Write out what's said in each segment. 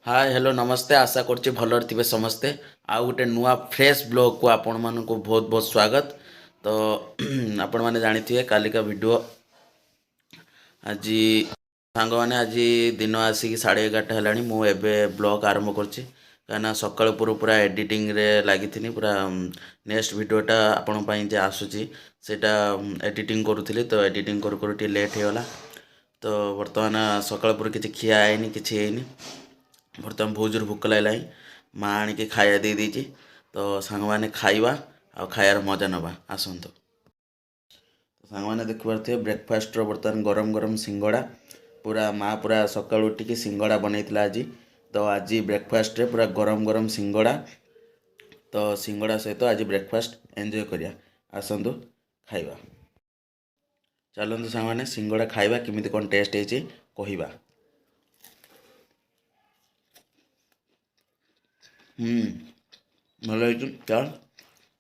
Hi hello नमस्ते आशा करछि भलर थिबे समस्ते। आउ गोटे नुआ फ्रेश ब्लॉग को आपण मानक बहुत बहुत स्वागत। तो आपण माने जानिथिबे कालिका वीडियो आज सांग माने आज दिन आसिक 11:30 हेलानी मु एबे ब्लॉग आरंभ करछि काना सकाळ पूरा एडिटिंग रे लागिथिनी पूरा नेक्स्ट वीडियोटा आपण पई जे आसुची सेटा एडिटिंग करूथिली तो एडिटिंग करू करू टी लेट हे गला। तो वर्तमान सकाळ पूरा किछि खिया आइनी किछि हेइनी बर्तमान बहुत जोर भोक लगे माँ आणिक खाया दे दीजिए। तो सांग मैंने खाइबा आ खायार मजा नवा आसतु। तो सांग मैंने देखिपे ब्रेकफास्ट बर्तमान गरम गरम सिंगड़ा पूरा माँ पूरा सकाल उठिक सिंगड़ा बनईला आज। तो आज ब्रेकफास्ट रे पूरा गरम गरम सिंगड़ा। तो सिंगड़ा सहित आज ब्रेकफास्ट एंजॉय करिया आसतु खाइबा। चलतु सांग मैंने सिंगड़ा खाइबा केमिति कौन टेस्ट है कहवा। भल क्या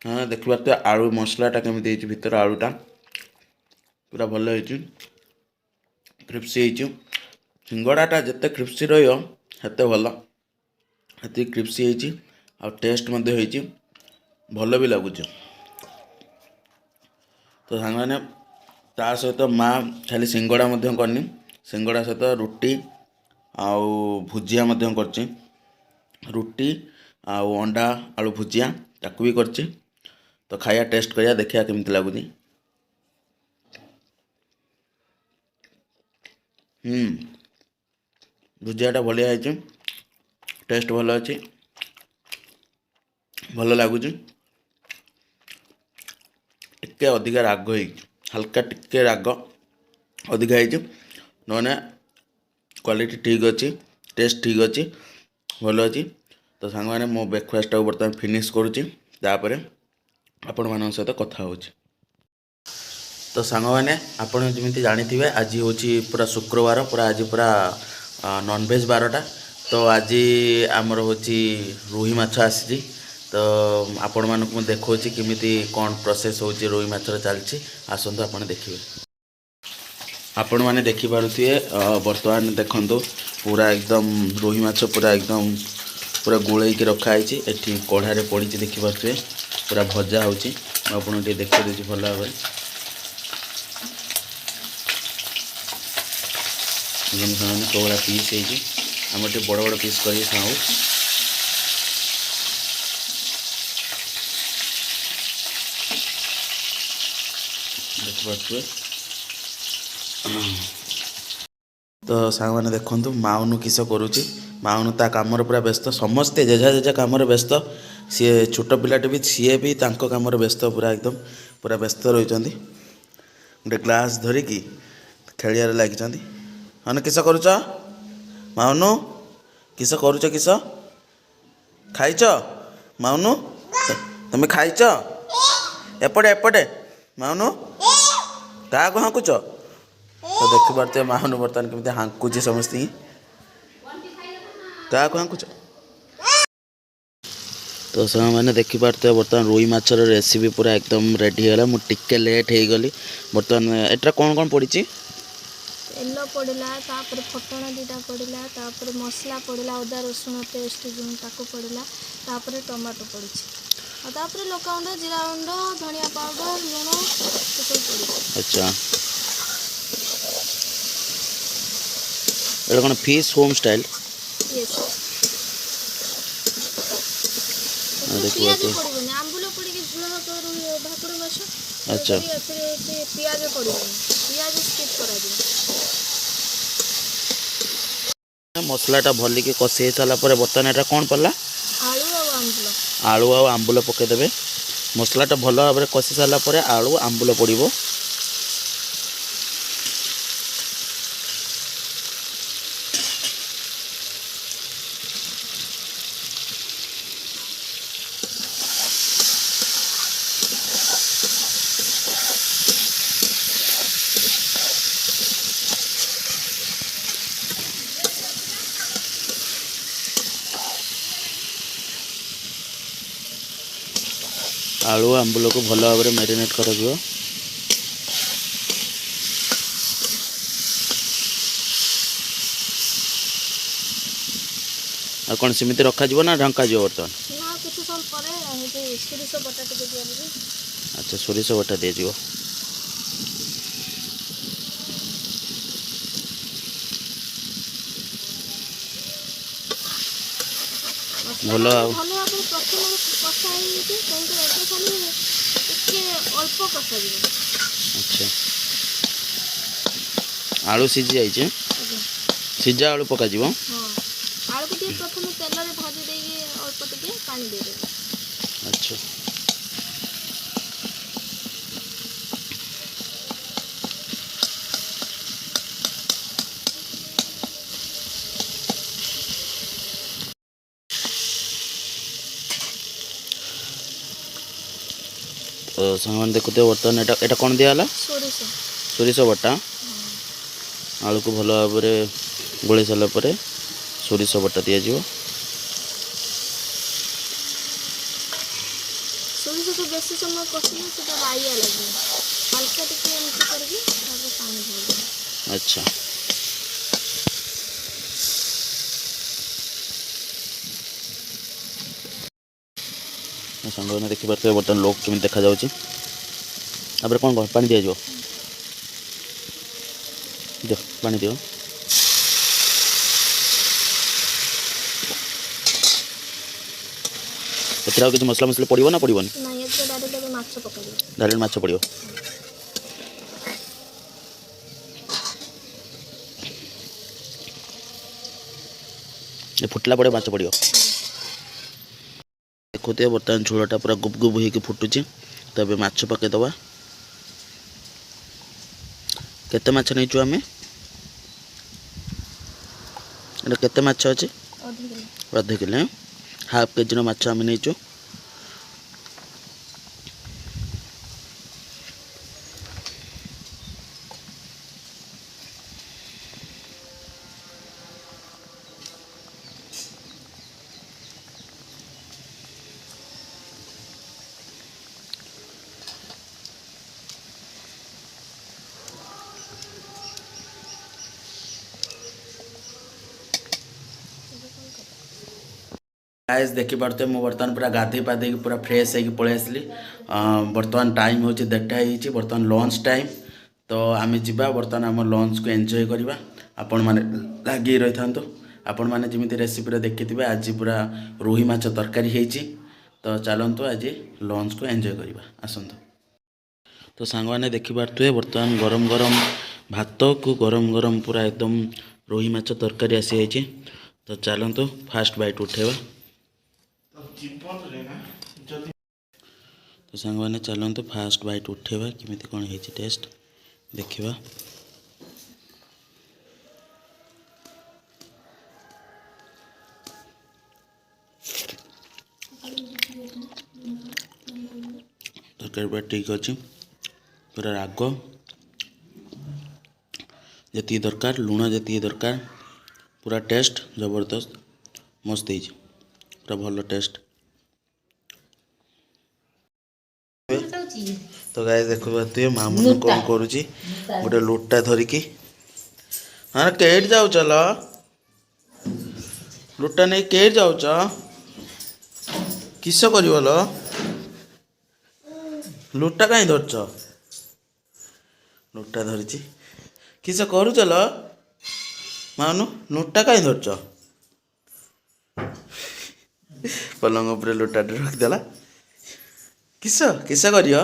हाँ देखा तो आलू मसलाटा केमी भितर आलूटा पूरा भल क्रिप्सी हो सिंगड़ाटा जिते क्रिप्सी रते भल ये क्रिप्सी हो टेस्ट भल भी लगुच। तो सांग मैंने ता सहित माँ खाली सिंगड़ा करनी सिंगड़ा सहित रुटी आउ भुजिया करची रुटी आउ अंडा आलू भुजिया ताकू भी करची। तो खाया टेस्ट करिया देखिया केमती लगुनी। भुजियाटा भलिया है टेस्ट भल अच्छी भल लगुच टिके अधिका राग हो हल्का टिके राग अधिका नने क्वालिटी ठीक अच्छी टेस्ट ठीक अच्छी भल अच्छी। तो सांग मैंने मो ब्रेकफास्ट बर्तमान फिनिश करुच्ची आपण मान सहित कथा हो। तो सांग मैंने आपड़ जमी जानी आज हूँ पूरा शुक्रवार पूरा आज पूरा नॉनवेज बारटा। तो आज आमर हूँ रुही माछ आसी। तो आपण मानक मु देखौछि केमिति कौन प्रोसेस होछि रुही माछर चलछि आसंतु आपण देखिबे। आपण माने देखि पारुथिए वर्तमान देखंतु पूरा एकदम रुही माछ पूरा गोळै के रखा है एठी कढ़ारे पड़ी देखि पारुथिए पूरा भजा होछि। आपण टे देखि देछि भल भाबे एकदम कोबरा पीस है आम टे बड़ बड़ पीस कर खाऊ। देखिए तो सांग मैंने देखु माउनु किस करुच्ची माउनु ता काम पूरा व्यस्त समस्ते जेझा जेझा काम व्यस्त सी छोट पिलाटे भी सी भी काम व्यस्त पूरा एकदम पूरा व्यस्त रही गोटे ग्लास धरिकी खेलिया लगी हाँ किस करुच माउनु किस करुच किस खाइच माउनु तुम्हें खाइच एपटे एपटे माउनु क्या हाँकुच। तो देखि पारे माउनु बर्तमान केमी हाँकुची समस्त क्या हाँकुच। तो सब मैंने देखि पारे बर्तमान रुई माछर रेसिपी पूरा एकदम रेडी है मुझे लेट हो गली। बर्तमान एटा कौन कौन पड़ी तेल पड़ा तापर फटण दीटा पड़ा तापर मसला पड़ा अदा रसुण पेस्ट जो ताको पड़ा तापर टमाटो पड़ी तापर लंकागुंड जीरा गुंड धनिया पाउडर लुण सब पड़ी। अच्छा एटा कौन फिश होम स्टाइल पियाज पड़ोनी आंबुल पड़ी झोल भाकुड़ माछ। अच्छा पियाज पड़ोनी पियाज स्किप करा मसलाटा भलिक कषि सारा बर्तमान एटा कौन पड़ा आलू आ आंबुल पकईदे मसलाटा भल भाव में कषि सारा आलू आंबुल पड़ो। आलू आंबुल को भल भाव में मैरिनेट कर ଆଉ କ'ଣ ସେମିତି ରଖାଯିବ ନା ଢଙ୍କାଯିବ ବର୍ତ୍ତମାନ? ନା କିଛି ସମୟ ପରେ ଏମିତି ସୋରିଷ ବଟା ଟିକେ ଦିଆଯିବ। ଆଚ୍ଛା, ସୋରିଷ ବଟା ଦିଆଯିବ। ଭଲ ଆଉ ଭଲ ଭାବରେ ପ୍ରଥମରୁ କଷା ହେଇଯାଇଛି, କିନ୍ତୁ ଏବେ ଖାଲି ଟିକେ ଅଳ୍ପ କଷାଯିବ। ଆଚ୍ଛା, ଆଳୁ ସିଝି ଯାଇଛି, ଆଜ୍ଞା। ସିଝା ଆଳୁ ପକାଯିବ। ହଁ, ଆଳୁକୁ ଟିକେ ପ୍ରଥମେ ତେଲରେ ଭାଜି ଦେଇକି ଅଳ୍ପ ଟିକେ ପାଣି ଦେଇଦେବେ। ଆଚ୍ଛା, ତ ସାଙ୍ଗମାନେ ଦେଖୁଥିବେ ବର୍ତ୍ତମାନ ଏଇଟା କ'ଣ ଦିଆହେଲା? ସୋରିଷ ବଟା। ଆଳୁକୁ ଭଲ ଭାବରେ ଗୋଳେଇ ସାରିଲା ପରେ ସୋରିଷ ବଟା ଦିଆଯିବ। ସୋରିଷକୁ ବେଶୀ ସମୟ କଷିଲେ ସେଟା ବାଇଆ ଲାଗିବ। ହାଲକା ଟିକେ ଏମିତି କରିକି ତାପରେ ପାଣି ଢାଳିଦେବେ। ଆଚ୍ଛା, ସାଙ୍ଗମାନେ ଦେଖିପାରୁଥିବେ ବର୍ତ୍ତମାନ ଲୋକ କେମିତି ଦେଖାଯାଉଛି। ତାପରେ କ'ଣ ପାଣି ଦିଆଯିବ? ଦିଅ, ପାଣି ଦିଅ। ଏଥିରେ ଆଉ କିଛି ମସଲା ମସଲି ପଡ଼ିବ ନା ପଡ଼ିବନି? ନାଇଁ, ଏଥିରେ ଡାଇରେକ୍ଟ ଏବେ ମାଛ ପକାଯିବ। ଡାଇରେକ୍ଟ ମାଛ ପଡ଼ିବ। ଏ ଫୁଟିଲା ପରେ ମାଛ ପଡ଼ିବ। ଦେଖୁଥିବେ ବର୍ତ୍ତମାନ ଝୋଳଟା ପୁରା ଗୁବ ଗୁବ ହେଇକି ଫୁଟୁଛି। ତ ଏବେ ମାଛ ପକାଇଦେବା। କେତେ ମାଛ ନେଇଛୁ ଆମେ? ଏଇଟା କେତେ ମାଛ ଅଛି? ଅଧ କିଲୋ। ହାଫ୍ କେଜିର ମାଛ ଆମେ ନେଇଛୁ। ଗାଇସ୍ ଦେଖିପାରୁଥିବେ ମୁଁ ବର୍ତ୍ତମାନ ପୁରା ଗାଧୋଇ ପାଧେଇକି ପୁରା ଫ୍ରେଶ୍ ହେଇକି ପଳେଇ ଆସିଲି। ବର୍ତ୍ତମାନ ଟାଇମ୍ ହେଉଛି 1ଟା ହେଇଛି। ବର୍ତ୍ତମାନ ଲଞ୍ଚ ଟାଇମ୍। ତ ଆମେ ଯିବା ବର୍ତ୍ତମାନ ଆମ ଲଞ୍ଚକୁ ଏନ୍ଜୟ କରିବା। ଆପଣମାନେ ଲାଗି ରହିଥାନ୍ତୁ। ଆପଣମାନେ ଯେମିତି ରେସିପିରେ ଦେଖିଥିବେ ଆଜି ପୁରା ରୋହି ମାଛ ତରକାରୀ ହେଇଛି। ତ ଚାଲନ୍ତୁ ଆଜି ଲଞ୍ଚକୁ ଏନ୍ଜୟ କରିବା, ଆସନ୍ତୁ। ତ ସାଙ୍ଗମାନେ ଦେଖିପାରୁଥିବେ ବର୍ତ୍ତମାନ ଗରମ ଗରମ ଭାତକୁ ଗରମ ଗରମ ପୁରା ଏକଦମ ରୋହି ମାଛ ତରକାରୀ ଆସିଯାଇଛି। ତ ଚାଲନ୍ତୁ ଫାଷ୍ଟ ବାଇଟ୍ ଉଠେଇବା। ତ ସାଙ୍ଗମାନେ ଚାଲନ୍ତୁ ଫାଷ୍ଟ ବାଇଟ୍ ଉଠେଇବା, କେମିତି କ'ଣ ହେଇଛି ଟେଷ୍ଟ ଦେଖିବା। ତରକାରୀ ପୁରା ଠିକ୍ ଅଛି, ପୁରା ରାଗ ଯେତିକି ଦରକାର, ଲୁଣ ଯେତିକି ଦରକାର, ପୁରା ଟେଷ୍ଟ ଜବରଦସ୍ତ ମସ୍ତ ହେଇଛି, ପୁରା ଭଲ ଟେଷ୍ଟ। ତ ଗାଇସ୍ ଦେଖୁଥିବେ ମାମୁନି କ'ଣ କରୁଛି, ଗୋଟେ ଲୁଟା ଧରିକି। ହଁ କେଇଠି ଯାଉଛ ଲ? ଲୁଟା ନେଇ କେଇଠି ଯାଉଛ? କିସ କରିବ ଲ? ଲୁଟା କାହିଁ ଧରିଛ? ଲୁଟା ଧରିଛି, କିସ କରୁଛ ଲ? ମାଉନୁ ଲୁଟା କାହିଁ ଧରିଛ? ପଲଙ୍କ ଉପରେ ଲୁଟାଟେ ରଖିଦେଲା। କିସ କିସ କରିବ?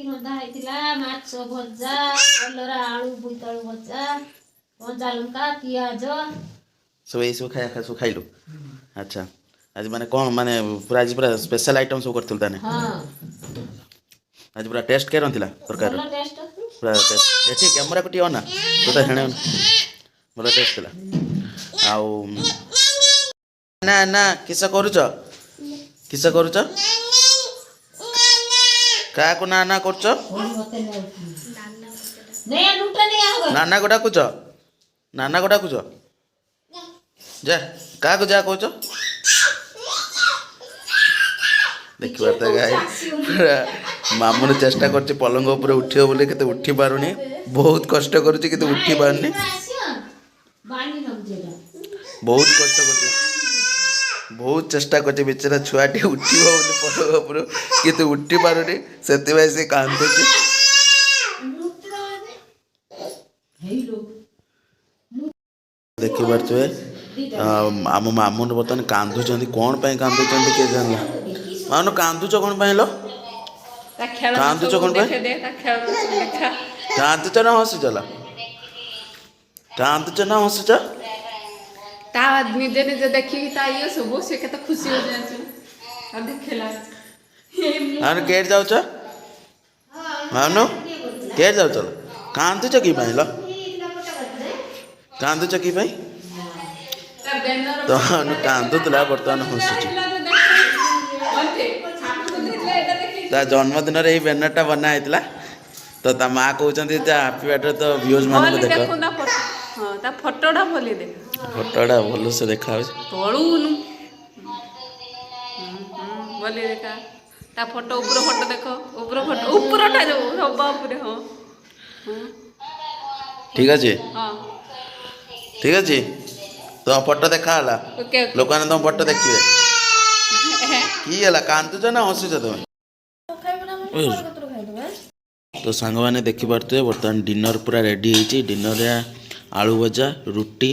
ରନ୍ଧା ହେଇଥିଲା ମାଛ ଭଜା, କଲରା ଆଳୁ ବୋଇତାଳୁ ଭଜା, କଞ୍ଚା ଲଙ୍କା, ପିଆଜ ସବୁ ଏଇସବୁ ଖାଇବା ସବୁ ଖାଇଲୁ। ଆଚ୍ଛା, ଆଜି ମାନେ କ'ଣ ମାନେ ପୁରା ଆଜି ପୁରା ସ୍ପେଶାଲ ଆଇଟମ୍ ସବୁ କରିଥିଲୁ ତାହେଲେ? ଆଜି ପୁରା ଟେଷ୍ଟ କେ ରନ୍ଥିଲା ତରକାରୀର? ପୁରା ଟେଷ୍ଟ। ଏଠି କ୍ୟାମେରାକୁ ଟିକେ ଅନା, ତୁ ତ ହେଣେ ଭଲ ଟେଷ୍ଟ ଥିଲା। ଆଉ ନା ନା କିସ କରୁଛ? କିସ କରୁଛ? କାହାକୁ ନା ନା କରୁଛ? ନାନାକୁ ଡାକୁଛ? ନାନାକୁ ଡାକୁଛ? ଯା, କାହାକୁ ଯା କହୁଛ? ଦେଖିପାରୁଥିବେ ଗାଈ ପୁରା ମାମୁନି ଚେଷ୍ଟା କରୁଛି ପଲଙ୍କ ଉପରେ ଉଠିବ ବୋଲି କିନ୍ତୁ ଉଠି ପାରୁନି ବହୁତ କଷ୍ଟ କରୁଛି କିନ୍ତୁ ଉଠି ପାରୁନି ବହୁତ କଷ୍ଟ କରୁଛି ବହୁତ ଚେଷ୍ଟା କରୁଛି ବିଚରା ଛୁଆଟି ଉଠିବ ବୋଲି ପଲଙ୍କ ଉପରୁ କିନ୍ତୁ ଉଠି ପାରୁନି ସେଥିପାଇଁ ସେ କାନ୍ଦୁଛି ଦେଖିପାରୁଥିବେ ଆମ ମାମୁନି ବର୍ତ୍ତମାନ କାନ୍ଦୁଛନ୍ତି କ'ଣ ପାଇଁ କାନ୍ଦୁଛନ୍ତି କିଏ ଜାଣିଲା ମାମୁନି କାନ୍ଦୁଛ କ'ଣ ପାଇଁ ଲୋ କାନ୍ଦୁଛ କ'ଣ ପାଇଁ କାନ୍ଦୁଛ ନା ହସୁଛ ଲା କାନ୍ଦୁଛ ନା ହସୁଛ ତା ନିଜେ ନିଜେ ଦେଖିକି ତା ଇଏ ସବୁ ସେ କେତେ ଖୁସି ହଉଛି ଜାଣିଛୁ ଆଉ ଦେଖିଲା ମାମୁନି କେଟ୍ ଯାଉଛ ମାମୁନୁ କେଟ୍ ଯାଉଛ କାନ୍ଦୁଛ କି ପାଇଁ ଲ କାନ୍ଦୁଛ କି ପାଇଁ ତ ମାମୁନି କାନ୍ଦୁଥିଲା ବର୍ତ୍ତମାନ ହସୁଛି ତା ଜନ୍ମଦିନରେ ଏଇ ବ୍ୟାନରଟା ବନା ହେଇଥିଲା ତ ତା ମା କହୁଛନ୍ତି ଯେ ହାପି ବାର୍ଥଡେ ତ ଭ୍ୟୁଜ ମାନଙ୍କୁ ଦେଖ ହଁ ତା ଫଟୋଟା ଭଲ ଦେଖ ଫଟୋଟା ଭଲସେ ଦେଖାଯାଉଛି ତଳୁନୁ ଭଲ ଦେଖା ତା ଫଟୋ ଉପର ଫଟୋ ଦେଖ ଉପର ଫଟୋ ଉପରଟା ଯୋଉ ସବା ଉପରେ ହଁ ଠିକ ଅଛି ହଁ ଠିକ ଅଛି ତମ ଫଟୋ ଦେଖା ହେଲା ଓକେ ଲୋକମାନେ ତମ ଫଟୋ ଦେଖିବେ କି ହେଲା କାନ୍ଦୁଛ ନା ହସୁଛ ତମେ ତ ସାଙ୍ଗମାନେ ଦେଖିପାରୁଥିବେ ବର୍ତ୍ତମାନ ଡିନର ପୁରା ରେଡ଼ି ହେଇଛି ଡିନରରେ ଆଳୁ ଭଜା ରୁଟି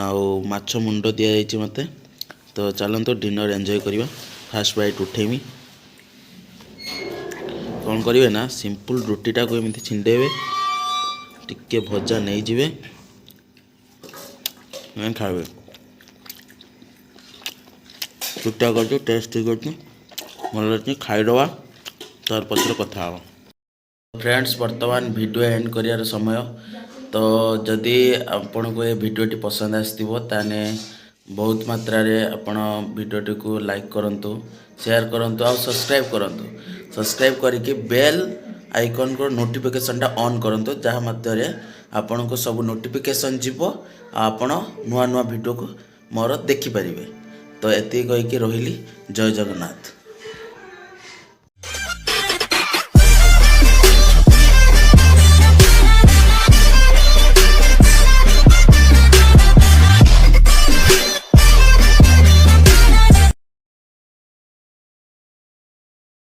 ଆଉ ମାଛ ମୁଣ୍ଡ ଦିଆଯାଇଛି ମୋତେ ତ ଚାଲନ୍ତୁ ଡିନର ଏନ୍ଜୟ କରିବା ଫାଷ୍ଟ ବାଇଟ୍ ଉଠେଇମି କ'ଣ କରିବେ ନା ସିମ୍ପଲ୍ ରୁଟିଟାକୁ ଏମିତି ଛିଣ୍ଡେଇବେ ଟିକେ ଭଜା ନେଇଯିବେ ଖାଇବେ ରୁଟିଟା କରୁଛୁ ଟେଷ୍ଟ ଠିକ୍ ଅଛି ଭଲ ଅଛି ଖାଇଦେବା ତାର ପଛରେ କଥା ହେବା फ्रेंड्स वर्तमान वीडियो एंड करियार समय तो जदि आपको ये वीडियोटी पसंद आसथिबो ताने बहुत मात्रा रे आपण वीडियोटी को लाइक करंतु शेयर करंतु और सब्सक्राइब करके बेल आइकन को नोटिफिकेशनटा ऑन करंतु जहाँ मध्य आपण को सब नोटिफिकेशन जीवो आपण नुआ नुआ वीडियो को मोर देखि परिबे तो एति कहि के रहिली जय जगन्नाथ।